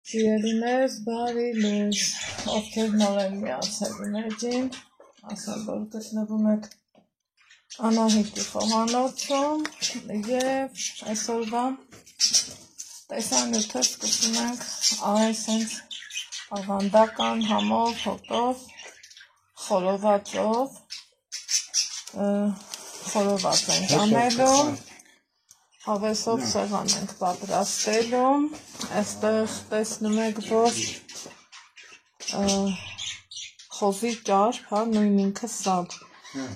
Սիրելիներ, բարի լույս, ովքեր նոր են միացել իներջին, ասեմ, որ գտնվում եք Անահիտի խոհանոցում և այսօրվա տեսանյութը սկսում ենք արել սենց ավանդական համով, հոտով, խորովածով, խորոված ենք անելու, հավեսով սեղան ենք պատրաստելու, այստեղ տեսնում եք, որ խոզի ճարպ, նույն ինքը սալ,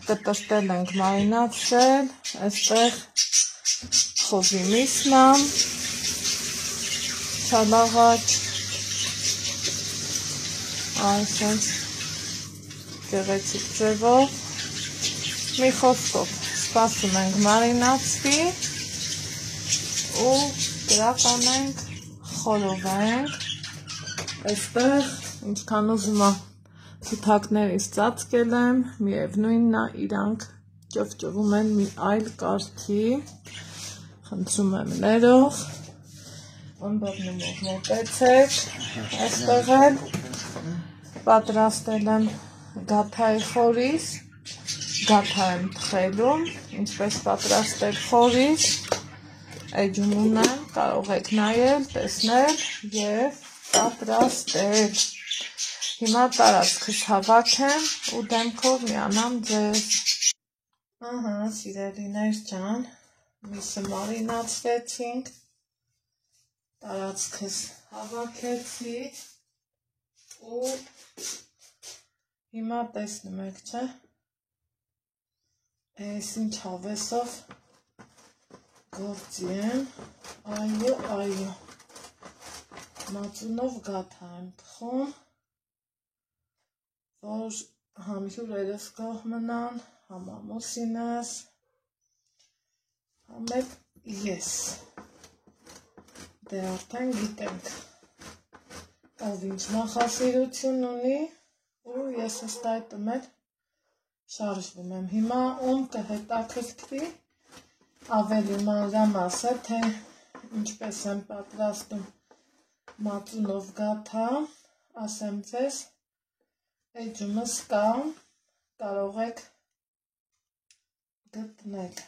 կտրտել ենք մարինացրել, այստեղ խոզի միսնամ, չալաղաճ, այսպես գեղեցիկ ձևով, մի խոսքով սպասում ենք մարինացվի ու կրականենք, խորովենք, այստեղ ինչքան ուզում թութակներից ծածկել եմ, միևնույնն է իրանք ճվճվում են մի այլ կարգի, խնդրում եմ ներող, ըմբռնումով մոտեցեք, այստեղ էլ պատրաստել եմ գաթայի խորիս, գաթա եմ թխելում, ինչպես պատրաստել խորիս, էջում ունեմ, կարող եք նայել, տեսնել և պատրաստել։ Հիմա տարածքս հավաքեմ ու դեմքով միանամ ձեզ։ Ահա, սիրելիներ ջան, միսը մարինացրեցինք, տարածքս հավաքեցի ու հիմա տեսնում եք, չէ՞, այս ինչ հավեսով գործի եմ, այո, մածունով գաթա եմ թխում, որ համ հյուրերս գոհ մնան, համ ամուսինս, համ էլ ես, դե արդեն գիտենք, ով ինչ նախասիրություն ունի ու ես ըստ այդմ էլ շարժվում եմ, հիմա ում կհետաքրքրի ավելի մանրամասը, թե ինչպես եմ պատրաստում մածունով գաթա, ասեմ ձեզ, էջումս կա, կարող եք գտնել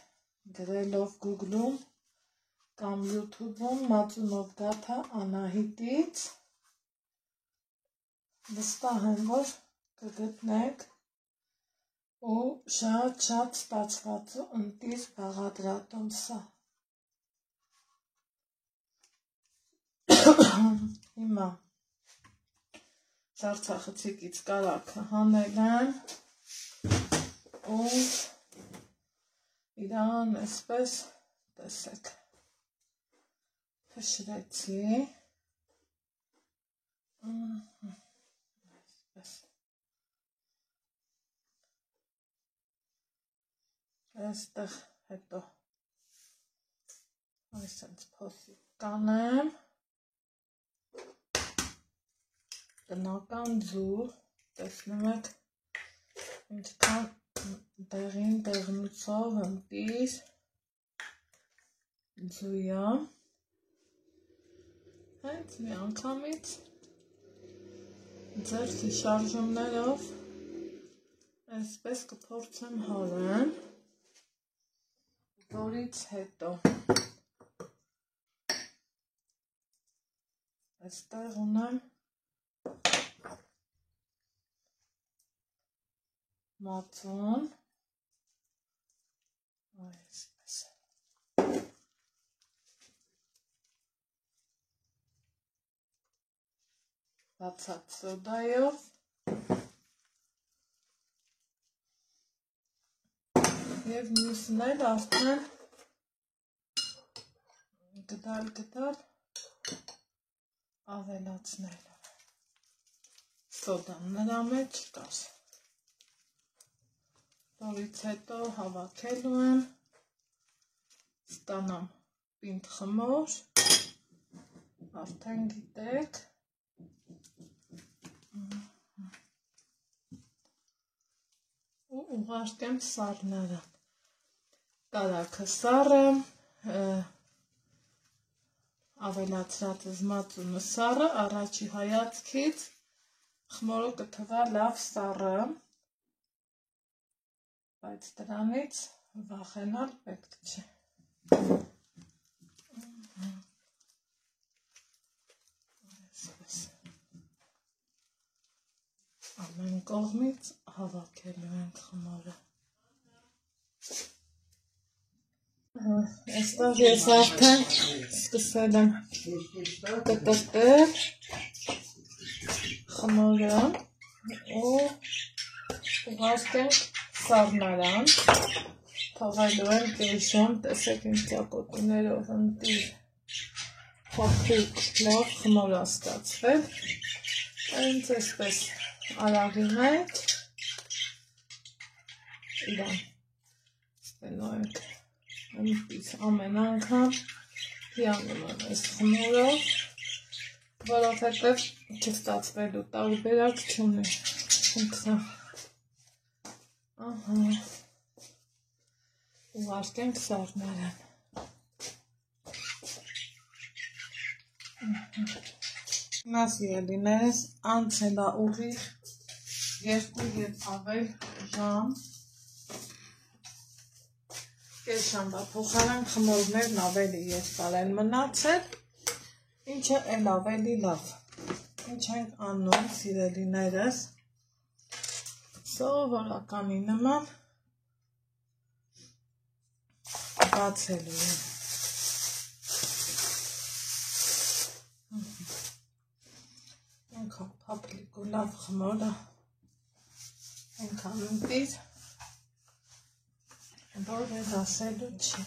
գրելով Google-ում կամ YouTube-ում մածունով գաթա Անահիտից, վստահ եմ, որ կգտնեք ու շատ ստացված ու ընտիր բաղադրատում սա։ Հիմա սարցախցիկից կարակը հանել եմ ու իրան այսպես տեսեք փշրեցի, այստեղ հետո այսպես փոսի կանեմ, տնական ձուր, տեսնում եք ինչքան դեղին դեղնուցով ընտիր ձույա, հենց մի անգամից ձերքի շարժումներով այսպես կփորձեմ հորեն, որից հետո այստեղ ունեմ մածուն, այսպես, բացած սոդայով և մյուսն էլ արդեն գդալ ավելացնելով, սոդան նրա մեջ կար, որից հետո հավաքելու եմ, ստանամ պինդ խմոր, արդեն գիտեք, ու ուղարկեմ սառնարան, կարակը սառեմ, ավելացրած զմածունը սառը, առաջի հայացքից խմորը կթվա լավ սառը, բայց դրանից վախենալ պետք չէ։ Ամեն կողմից հավաքելու ենք խմորը։ Այստեղ ես արդեն սկսել եմ կտրտել խմորը ու ուղարկենք սառնարան, թողելու եմ կեշում, տեսեք իմ ճակոտիներով ընտիր փոքրիկ լավ խմոր ստացվել, այնց այսպես արագի մեջ իրան ստենու ենք այնպես ամեն անգամ հիանում եմ այս խմորով, որովհետև չստացվելու տարբերակ չունի, ուղարկենք սառնարան։ Մաս ելիներս անցել է ուղիղ 2 և ավել ժամ, կես ժամվա փոխարեն խմորներն ավելի երկար են մնացել, ինչը էլ ավելի լավ։ Ինչ ենք անում, սիրելիներս, սովորականի նման բացելու եմ։ Այնքան փափլիկ ու լավ խմորը, այնքան ընտիր, որ էլ ասելու չի։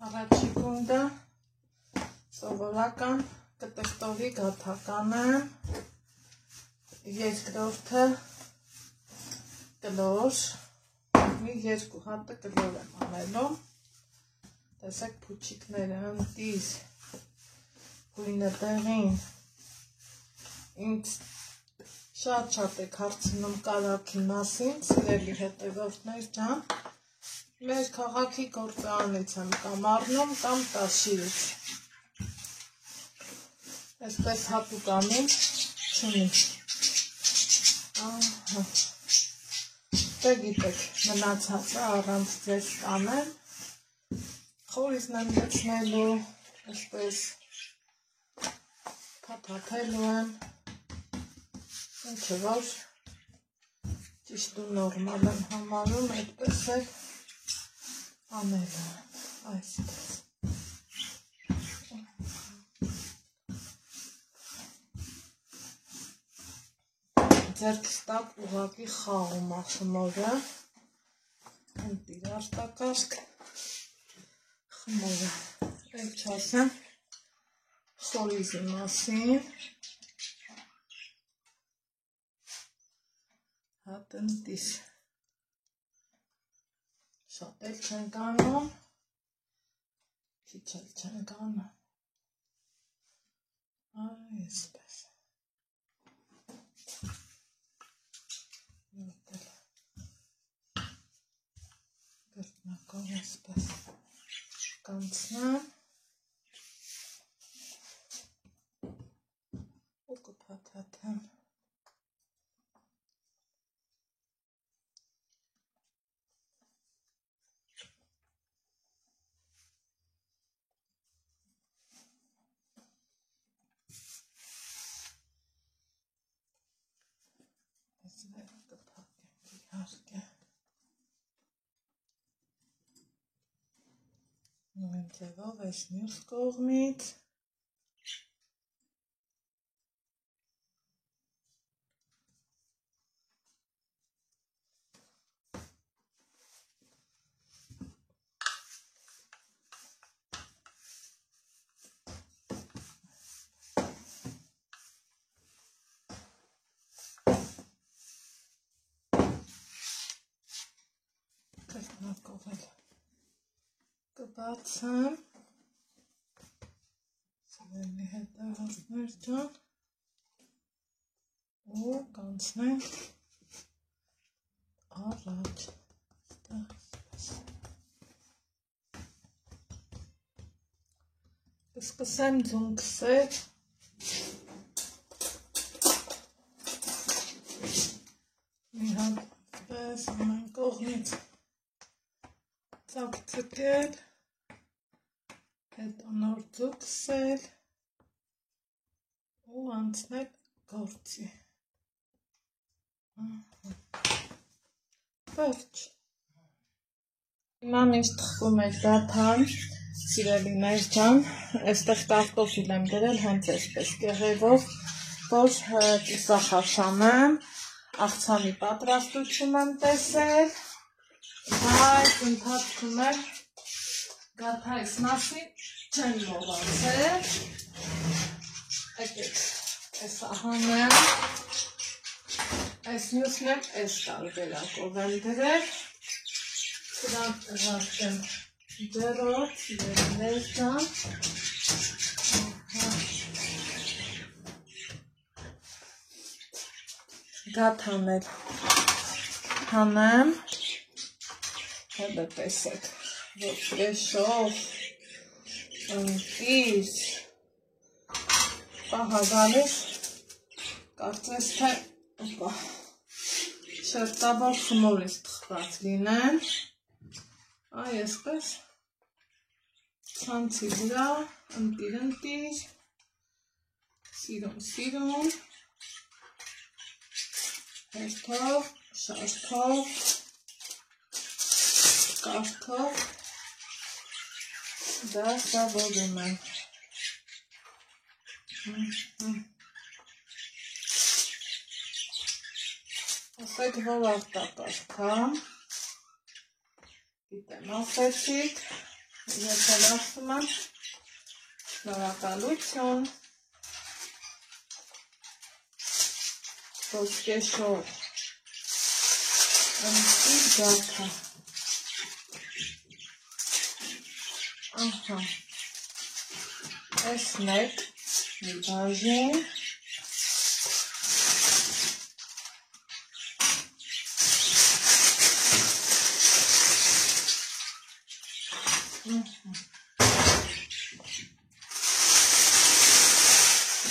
Առաջի գունդը սովորական կտրտողի գաթական եմ, երկրորդը կլոր, մի 2 հատը կլոր եմ անելու, տեսեք փուչիկները ընտիր, գույնը տեղին, ինձ շատ եք հարցնում կարագի մասին, սիրելի հետևորդներ ջան, մեր քաղաքի գործարանից եմ կամ առնում, կամ տաշիրից։ Այսպես հատուկ անում չունի։ Դե գիտեք, մնացածը առանց ձեզ կանեմ, խորիզն եմ լցնելու, այսպես փաթաթելու եմ, ինչը որ ճիշտ ու նորմալ եմ համարում, այդպես էլ անելու եմ, այսպես։ Ձերքս տակ ուղղակի խաղում է խմորը, ընտիր արտակարգ խմորը, էլ չասեմ խորիզի մասին, հատնտիս շատ էլ չենք անում, քիչ էլ չենք անում, այսպես, գրտնակով այսպես կանցնեմ ու կփաթաթեմ։ Նույն ձևով այս մյուս կողմից կրտնակով էլ կբացեմ, սիրելի հետևորդներ ջան, ու կանցնենք առաջ, Սկսեմ ձուն քսել։ Մի հատ պես ամեն կողմից ծակցկել, հետո նոր ձու քսել ու անցնել գործի։ Վերջ։ Հիմա ինչ թխվում է գաթան, սիրելիներ ջան, այստեղ կարտոֆիլ եմ գրել հենց այսպես կեղևով, որ կիսախաշանեմ, աղցանի պատրաստություն եմ տեսել, բայց ընթացքում եմ գաթայից մասին չեմ մոռացել, եկեք, այսա հանեմ, այս մյուսն եմ այս տարբերակով եմ դրել, սրանք ուղարկեմ դրոց, սիրելիներ ջան, գաթան էլ հանեմ, հետո տեսեք, որ ֆրեշով, ընկիր, պահա գալիս, կարծես թե շերտաբար խմորից թխված լինեն, այ այսպես ցանցի վրա ընտիր, սիրուն, հերթով, շարքով, կարթով, դասավորում եմ։ Ասեք, որ արտակարգամ, գիտեմ ասեցիք, եթե լասում եմ, շնորհակալություն, ոսկեշով, ընտիր գաթա, ահա, այս մեկ մի բաժին,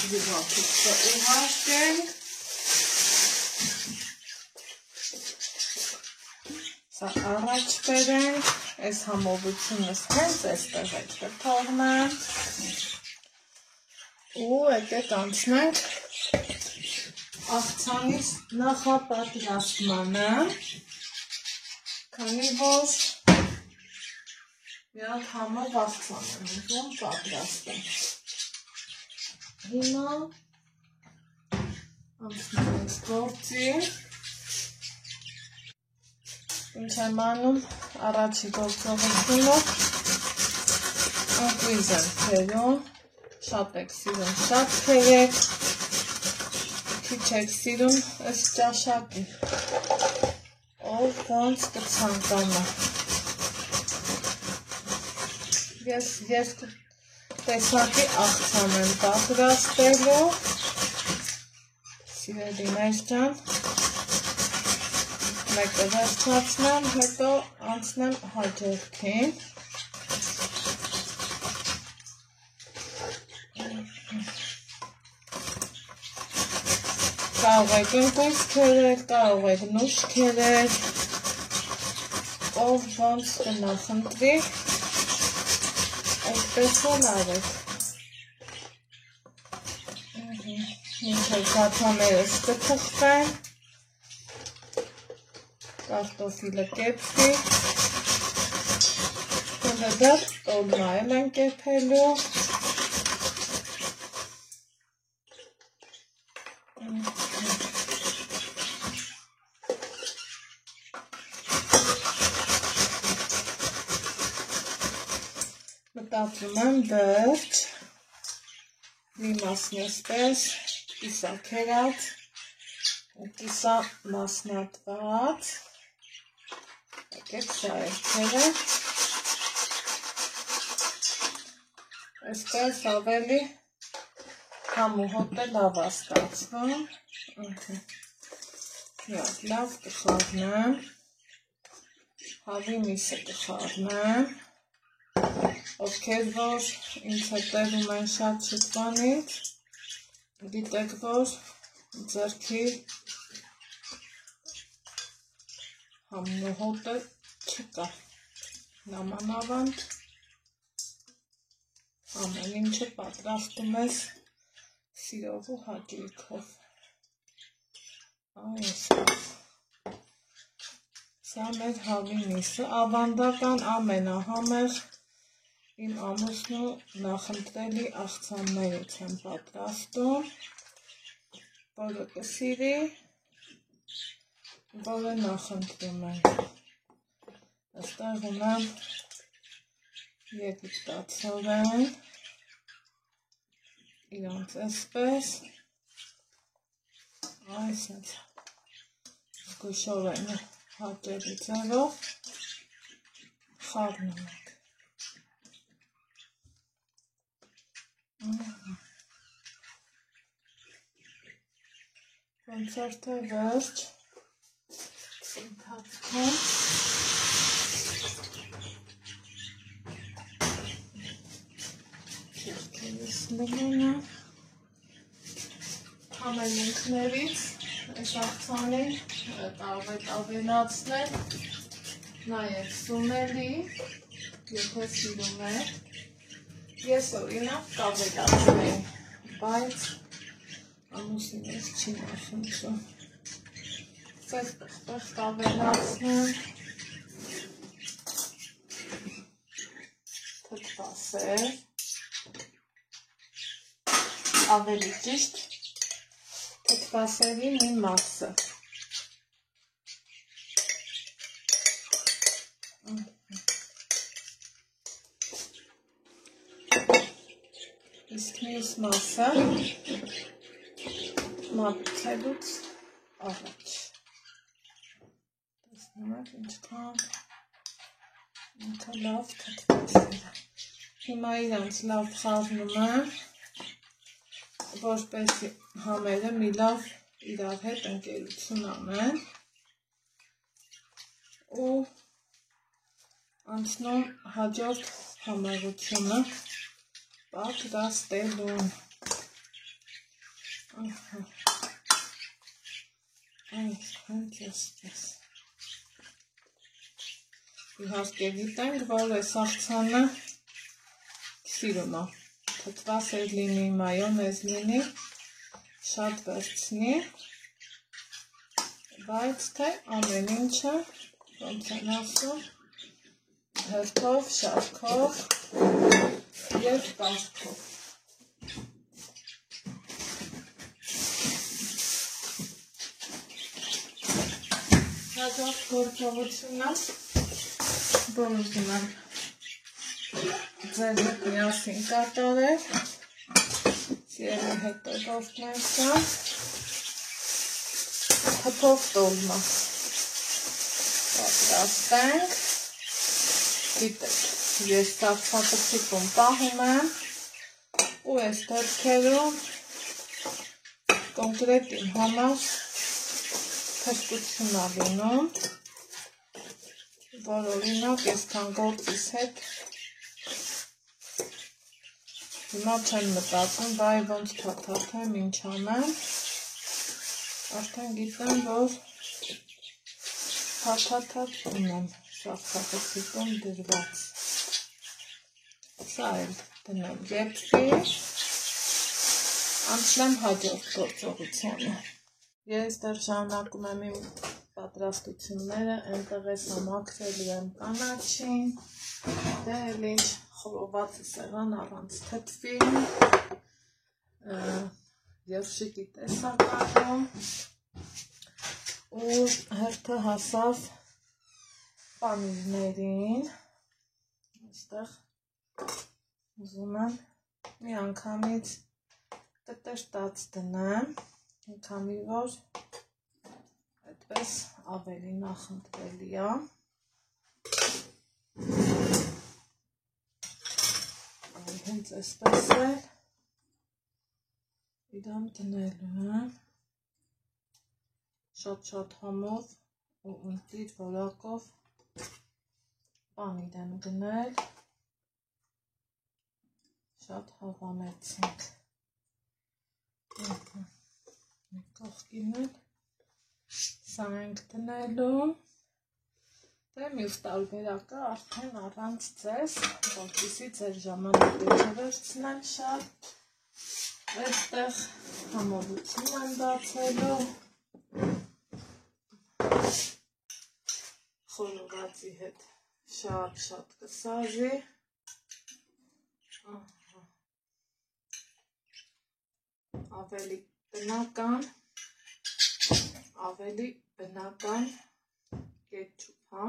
Դիվակիցը ուղարկենք, սա առաջ բերենք, այս համովությունս հենց այստեղ այդտեղ թողնեմ ու եկեք անցնենք աղցանից նախապատրաստմանը, քանի որ մի հատ համով աղցան եմ ուզում պատրաստեմ։ Հիմա անցնում ենք գործի, ինչ եմ անում առաջի գործողությունով, ընկույզ եմ թերում, շատ եք սիրում, շատ թերեք, քիչ եք սիրում այս ճաշակի, ով ոնց կցանկանա։ Ես երկու տեսակի աղցան եմ պատրաստելու, սիրելիներ ջան, մեկը վերջացնեմ, հետո անցնեմ հաջորդին։ Կարող եք ընկույզ քերել, կարող եք նուշ քերել, ով ոնց կնախընտրի, այսպես էլ արեք։ Մինչև գաթաներս կթխվեն, կարտոֆիլը կեպվի, հետո դեռ տոլմա էլ են կեպելու։ Մտածում եմ վերջ, մի մասն էսպես, կիսա քերած, կիսա մասնատված, եկեք սա էրթերը, այսպես ավելի համուհոտ է լավ աստացվում, լավ կխառնեմ, հավի միսը կխառնեմ, ովքեր որ ինձ հետևում են շատ շուտվանից, գիտեք, որ ձեռքի համնոհոտը չկա, նամանավանդ ամեն ինչը պատրաստում ես սիրով ու հաճույքով, այսպես, սա մեր հավինիսը, ավանդական ամենահամեղ իմ ամուսնու նախընտրելի աղցաններից եմ պատրաստում, որը կսիրի, որը նախընտրում են, այստեղ ունեմ եգիպտացորեն, իրանց այսպես, այսպես, զգուշորեն հաճելի ձևով խառնում ենք, կոնցերտը վերջ, ընթացքում, երկերս նմունը, համելունքներից, այս աղցանին ավելացնել, նաև սունելի, եթե սիրում եք, ես օրինակ կավելացնեի, բայց ամուսինս չի նախընտրում, այստեղ կավելացնեմ, թթվասեր, ավելի ճիշտ թթվասերի մի մասը, իսկ մյուս մասը մատուցելուց առաջ, տեսնում եք ինչքան ինքը լավ թթվասեր է, հիմա իրանց լավ խառնում եմ, որպեսզի համերը մի լավ իրար հետ ընկերություն անեն ու անցնում հաջորդ համեղությունը պատրաստելուն, հենց այսպես, իհարկե գիտենք, որ այս աղցանը սիրում է, թթվասեր լինի, մայոնեզ լինի, շատ վերցնի, բայց թե ամեն ինչը, ոնց են ասում, հերթով, շարքով և կարգով։ Հաջորդ գործողությունը, որ ուզում եմ ձեր հետ միասին կատարել, սիրելի հետևորդներ կան, թփով տոլմա պատրաստենք, գիտեք, ես սարքապտիկում պահում եմ ու այս դեպքերում կոնկրետ իմ համար փրկություն լինում, որ օրինակ այսքան գործից հետ հիմա չեմ մտածում, բայ ոնց թաթաթեմ, ինչ անեմ, արդեն գիտեմ, որ թաթաթ ունեմ սարքապտիկում դրված, սա էլ դնեմ եփվի, անցնեմ հաջորդ գործողությանը։ Ես դեռ շարունակում եմ իմ պատրաստությունները, այնտեղ ես համակրելու եմ կանաչին, դե էլ ինչ խորովածը սեղան առանց թթվի, երշիկի տեսականում ու հերթը հասավ պանիրներին, այստեղ ուզում եմ մի անգամից կտրտած դնեմ, քանի որ այդպես ավելի նախընտրելի է, հենց այսպես է, իրան դնելու եմ, շատ համով ու ընտիր որակով պանիր եմ գնել, Շատ հավանեցինք։ Մի կողքին էլ սա ենք դնելու։ Դե մյուս տարբերակը արդեն առանց ձեզ, որպեսզի ձեր ժամանակը չվերցնեմ շատ։ Այստեղ համովություն եմ բացելու։ Խորովածի հետ շատ կսազի։ Ավելի բնական կետչուփ, հա։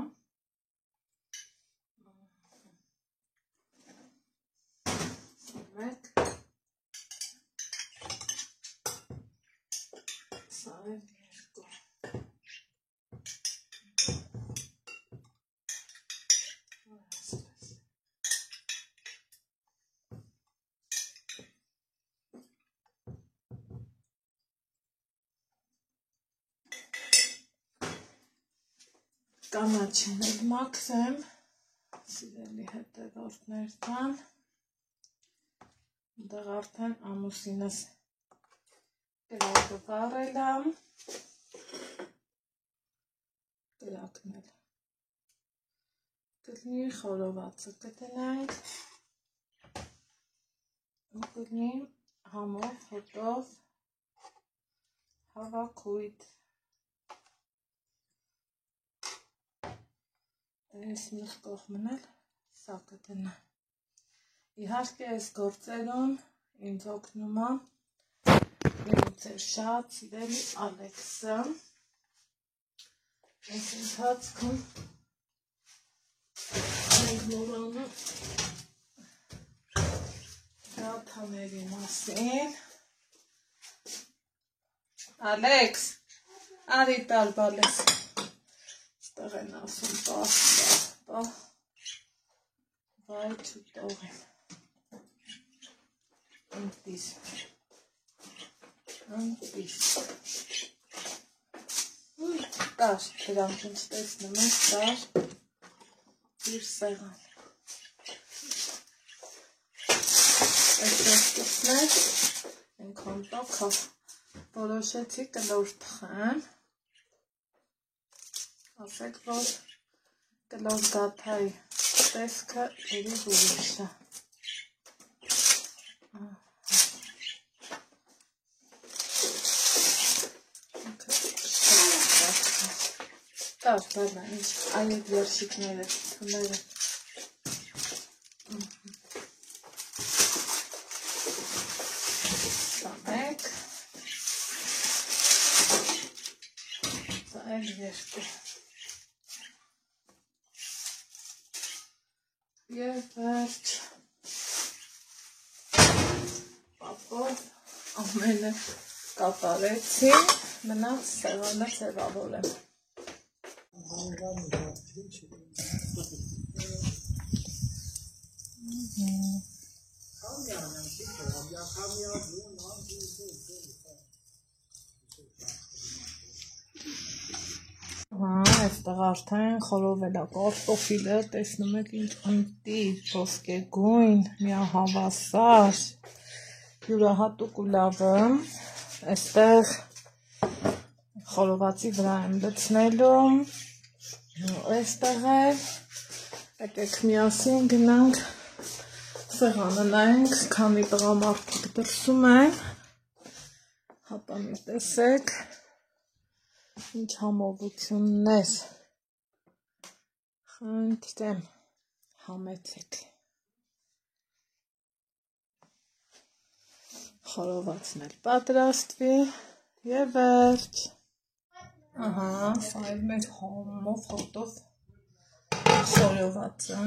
Մեկ սա է երկու։ Կանաչին էլ մաքրեմ, սիրելի հետևորդներ տան, դեղ արդեն ամուսինս կրակը վառել եմ, կրակն էլ կլինի, խորովածը կդնենք, ու կլինի համով, հոտով, հավաքույթ։ Այս մյուս կողմն էլ սա կդնեմ։ Իհարկե այս գործերում ինձ օգնում է իմ ձեր շատ սիրելի Ալեքսը։ Այս ընթացքում մենք մոռանում դաթաների մասին։ Ալեքս, արի տալ բալես։ Ստեղ են ասում պահ, վայ չուտող են։ Ընտիս։ Տար, դրանք ինչ տեսնում ես, տար, իր սեղան։ Այսպես կսներ, ենքան տոքով, որոշեցի կլոր թխեմ, ասեք, որ կլոր գաթայի տեսքը երիվ ուրիշ է։ Տար, բալա, ինչ այդ երշիկները, թուները։ Սա մեկ, սա էլ երկու։ Եվ վերջ, պապով ամենը կատարեցի, մնաց սեղանը ձևավորեմ։ Այստեղ արդեն խորովել է կարտոֆիլը, տեսնում եք ինչ ընտիր, ոսկեգույն, միահավասար, յուրահատուկ ու լավը, այստեղ խորովածի վրա եմ լցնելու, այստեղ էլ, եկեք միասին գնանք սեղանը նայենք, քանի տղամարդիկ դրսում են, հապա մի տեսեք, ինչ համովություններ, խնդրեմ, համեցեք, խորովածն էլ պատրաստվի և վերջ, սա էլ մեր համով հոտով խորովածը,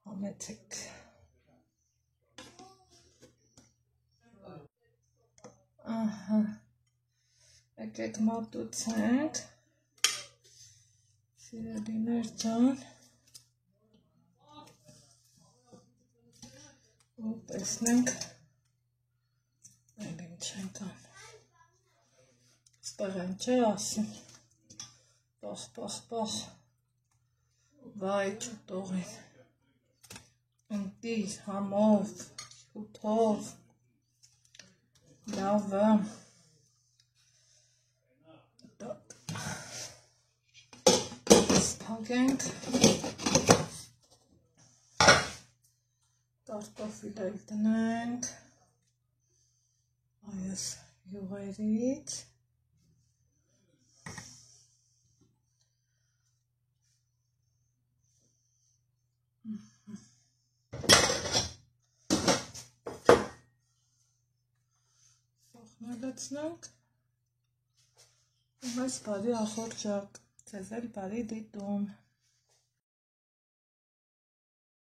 համեցեք, եկեք մատուցենք, սիրելիներ ջան, ու տեսնենք, էլ ինչ ենք ան, ստեղ են չէ ասում, պախ, վայ չուտողին, ընտիր, համով, շութով, լավը, սպագենք, կարտոֆիլ էլ տնենք, այս յուղերից, սոխնալեցնենք, ու մեզ բարի ախորջակ, ձեզ էլ բարի դիտում։